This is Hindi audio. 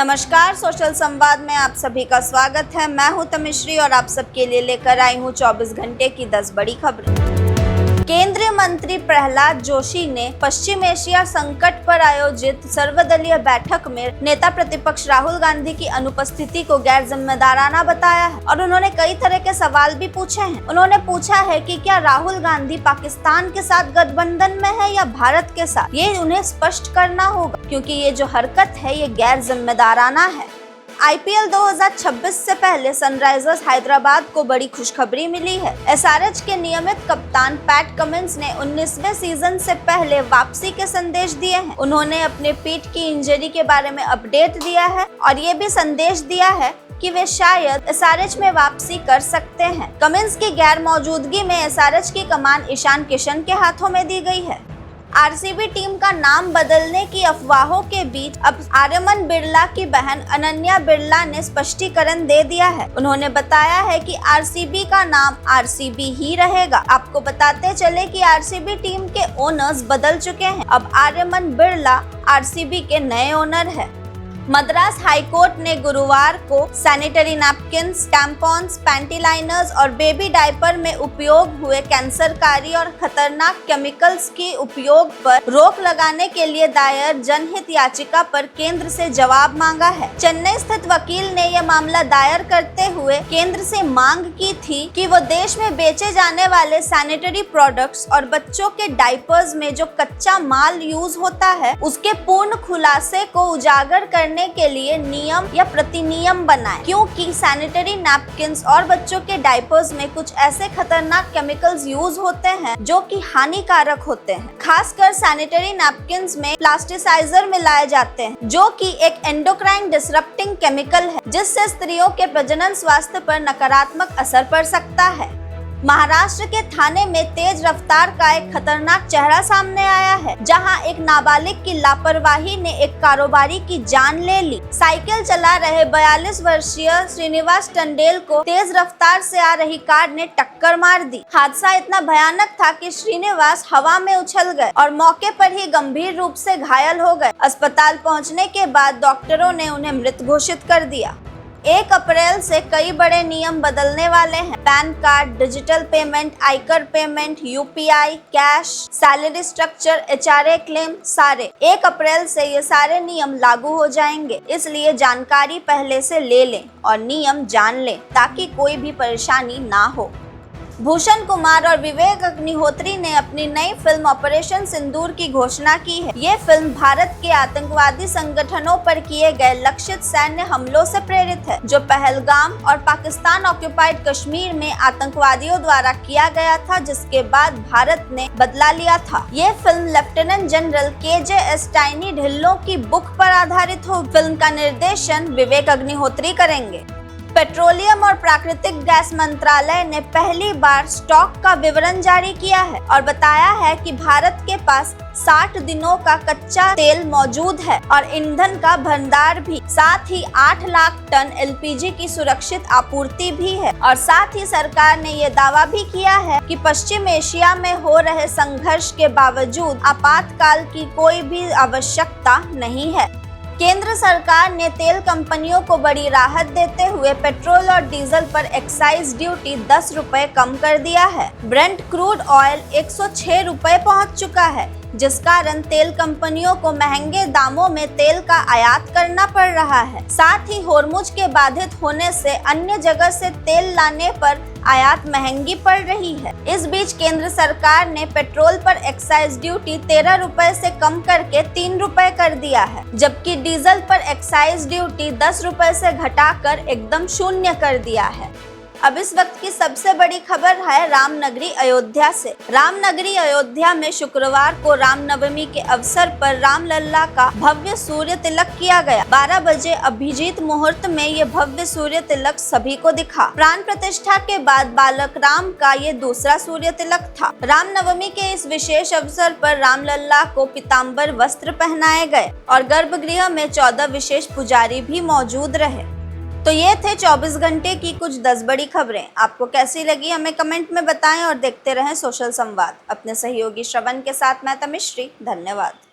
नमस्कार, सोशल संवाद में आप सभी का स्वागत है। मैं हूं तमिश्री और आप सबके लिए लेकर आई हूं 24 घंटे की 10 बड़ी खबरें। केंद्रीय मंत्री प्रहलाद जोशी ने पश्चिम एशिया संकट पर आयोजित सर्वदलीय बैठक में नेता प्रतिपक्ष राहुल गांधी की अनुपस्थिति को गैर जिम्मेदाराना बताया है और उन्होंने कई तरह के सवाल भी पूछे हैं। उन्होंने पूछा है कि क्या राहुल गांधी पाकिस्तान के साथ गठबंधन में है या भारत के साथ। ये उन्हें स्पष्ट करना होगा, क्योंकि ये जो हरकत है ये गैर जिम्मेदाराना है। आईपीएल 2026 से पहले सनराइजर्स हैदराबाद को बड़ी खुशखबरी मिली है। एसआरएच के नियमित कप्तान पैट कमिंस ने 19वें सीजन से पहले वापसी के संदेश दिए हैं। उन्होंने अपने पीठ की इंजरी के बारे में अपडेट दिया है और ये भी संदेश दिया है कि वे शायद एसआरएच में वापसी कर सकते हैं। कमिंस की गैर मौजूदगी में एसआरएच की कमान ईशान किशन के हाथों में दी गई है। आरसीबी टीम का नाम बदलने की अफवाहों के बीच अब आर्यमन बिरला की बहन अनन्या बिरला ने स्पष्टीकरण दे दिया है। उन्होंने बताया है कि आरसीबी का नाम आरसीबी ही रहेगा। आपको बताते चले कि आरसीबी टीम के ओनर्स बदल चुके हैं। अब आर्यमन बिरला आरसीबी के नए ओनर है। मद्रास हाईकोर्ट ने गुरुवार को sanitary napkins, tampons, panty liners और बेबी डायपर में उपयोग हुए कैंसरकारी और खतरनाक केमिकल्स के उपयोग पर रोक लगाने के लिए दायर जनहित याचिका पर केंद्र से जवाब मांगा है। चेन्नई स्थित वकील ने यह मामला दायर करते हुए केंद्र से मांग की थी कि वो देश में बेचे जाने वाले सैनिटरी प्रोडक्ट्स और बच्चों के डायपर्स में जो कच्चा माल यूज होता है उसके पूर्ण खुलासे को उजागर करने के लिए नियम या प्रतिनियम बनाए, क्योंकि सैनिटरी नैपकिन्स और बच्चों के डायपर्स में कुछ ऐसे खतरनाक केमिकल्स यूज होते हैं जो कि हानिकारक होते हैं। खासकर सैनिटरी नैपकिन्स में प्लास्टिसाइजर मिलाए जाते हैं, जो कि एक एंडोक्राइन डिसरप्टिंग केमिकल है, जिससे स्त्रियों के प्रजनन स्वास्थ्य पर नकारात्मक असर पड़ सकता है। महाराष्ट्र के थाने में तेज रफ्तार का एक खतरनाक चेहरा सामने आया है, जहां एक नाबालिग की लापरवाही ने एक कारोबारी की जान ले ली। साइकिल चला रहे 42 वर्षीय श्रीनिवास टंडेल को तेज रफ्तार से आ रही कार ने टक्कर मार दी। हादसा इतना भयानक था कि श्रीनिवास हवा में उछल गए और मौके पर ही गंभीर रूप से घायल हो गए। अस्पताल पहुंचने के बाद डॉक्टरों ने उन्हें मृत घोषित कर दिया। 1 अप्रैल से कई बड़े नियम बदलने वाले हैं। पैन कार्ड, डिजिटल पेमेंट, आयकर payment, UPI, cash, salary structure, HRA claim, सारे 1 अप्रैल से ये सारे नियम लागू हो जाएंगे। इसलिए जानकारी पहले से ले लें और नियम जान लें ताकि कोई भी परेशानी ना हो। भूषण कुमार और विवेक अग्निहोत्री ने अपनी नई फिल्म ऑपरेशन सिंदूर की घोषणा की है। ये फिल्म भारत के आतंकवादी संगठनों पर किए गए लक्षित सैन्य हमलों से प्रेरित है, जो पहलगाम और पाकिस्तान ऑक्युपाइड कश्मीर में आतंकवादियों द्वारा किया गया था, जिसके बाद भारत ने बदला लिया था। ये film lieutenant general KJS tiny Dhillon की बुक पर आधारित हो। फिल्म का निर्देशन विवेक अग्निहोत्री करेंगे। पेट्रोलियम और प्राकृतिक गैस मंत्रालय ने पहली बार स्टॉक का विवरण जारी किया है और बताया है कि भारत के पास 60 दिनों का कच्चा तेल मौजूद है और ईंधन का भंडार भी। साथ ही 8 लाख टन LPG की सुरक्षित आपूर्ति भी है। और साथ ही सरकार ने ये दावा भी किया है कि पश्चिम एशिया में हो रहे संघर्ष के बावजूद आपातकाल की कोई भी आवश्यकता नहीं है। केंद्र सरकार ने तेल कंपनियों को बड़ी राहत देते हुए पेट्रोल और डीजल पर एक्साइज ड्यूटी 10 रुपए कम कर दिया है। ब्रेंट क्रूड ऑयल 106 रुपए पहुंच चुका है, जिस कारण तेल कंपनियों को महंगे दामों में तेल का आयात करना पड़ रहा है। साथ ही होर्मुज के बाधित होने से अन्य जगह से तेल लाने पर आयात महंगी पड़ रही है। इस बीच केंद्र सरकार ने पेट्रोल पर एक्साइज ड्यूटी 13 रुपए से कम करके 3 रुपए कर दिया है, जबकि डीजल पर एक्साइज ड्यूटी 10 रुपए से घटाकर एकदम शून्य कर दिया है। अब इस वक्त की सबसे बड़ी खबर है रामनगरी अयोध्या से। रामनगरी अयोध्या में शुक्रवार को रामनवमी के अवसर पर रामलला का भव्य सूर्य तिलक किया गया। 12 बजे अभिजीत मुहूर्त में ये भव्य सूर्य तिलक सभी को दिखा। प्राण प्रतिष्ठा के बाद बालक राम का ये दूसरा सूर्य तिलक था। रामनवमी के इस विशेष अवसर पर रामलला को पीताम्बर वस्त्र पहनाए गए और गर्भगृह में 14 विशेष पुजारी भी मौजूद रहे। तो ये थे 24 घंटे की कुछ 10 बड़ी खबरें। आपको कैसी लगी हमें कमेंट में बताएं और देखते रहें सोशल संवाद। अपने सहयोगी श्रवण के साथ मैं तमिश्री, धन्यवाद।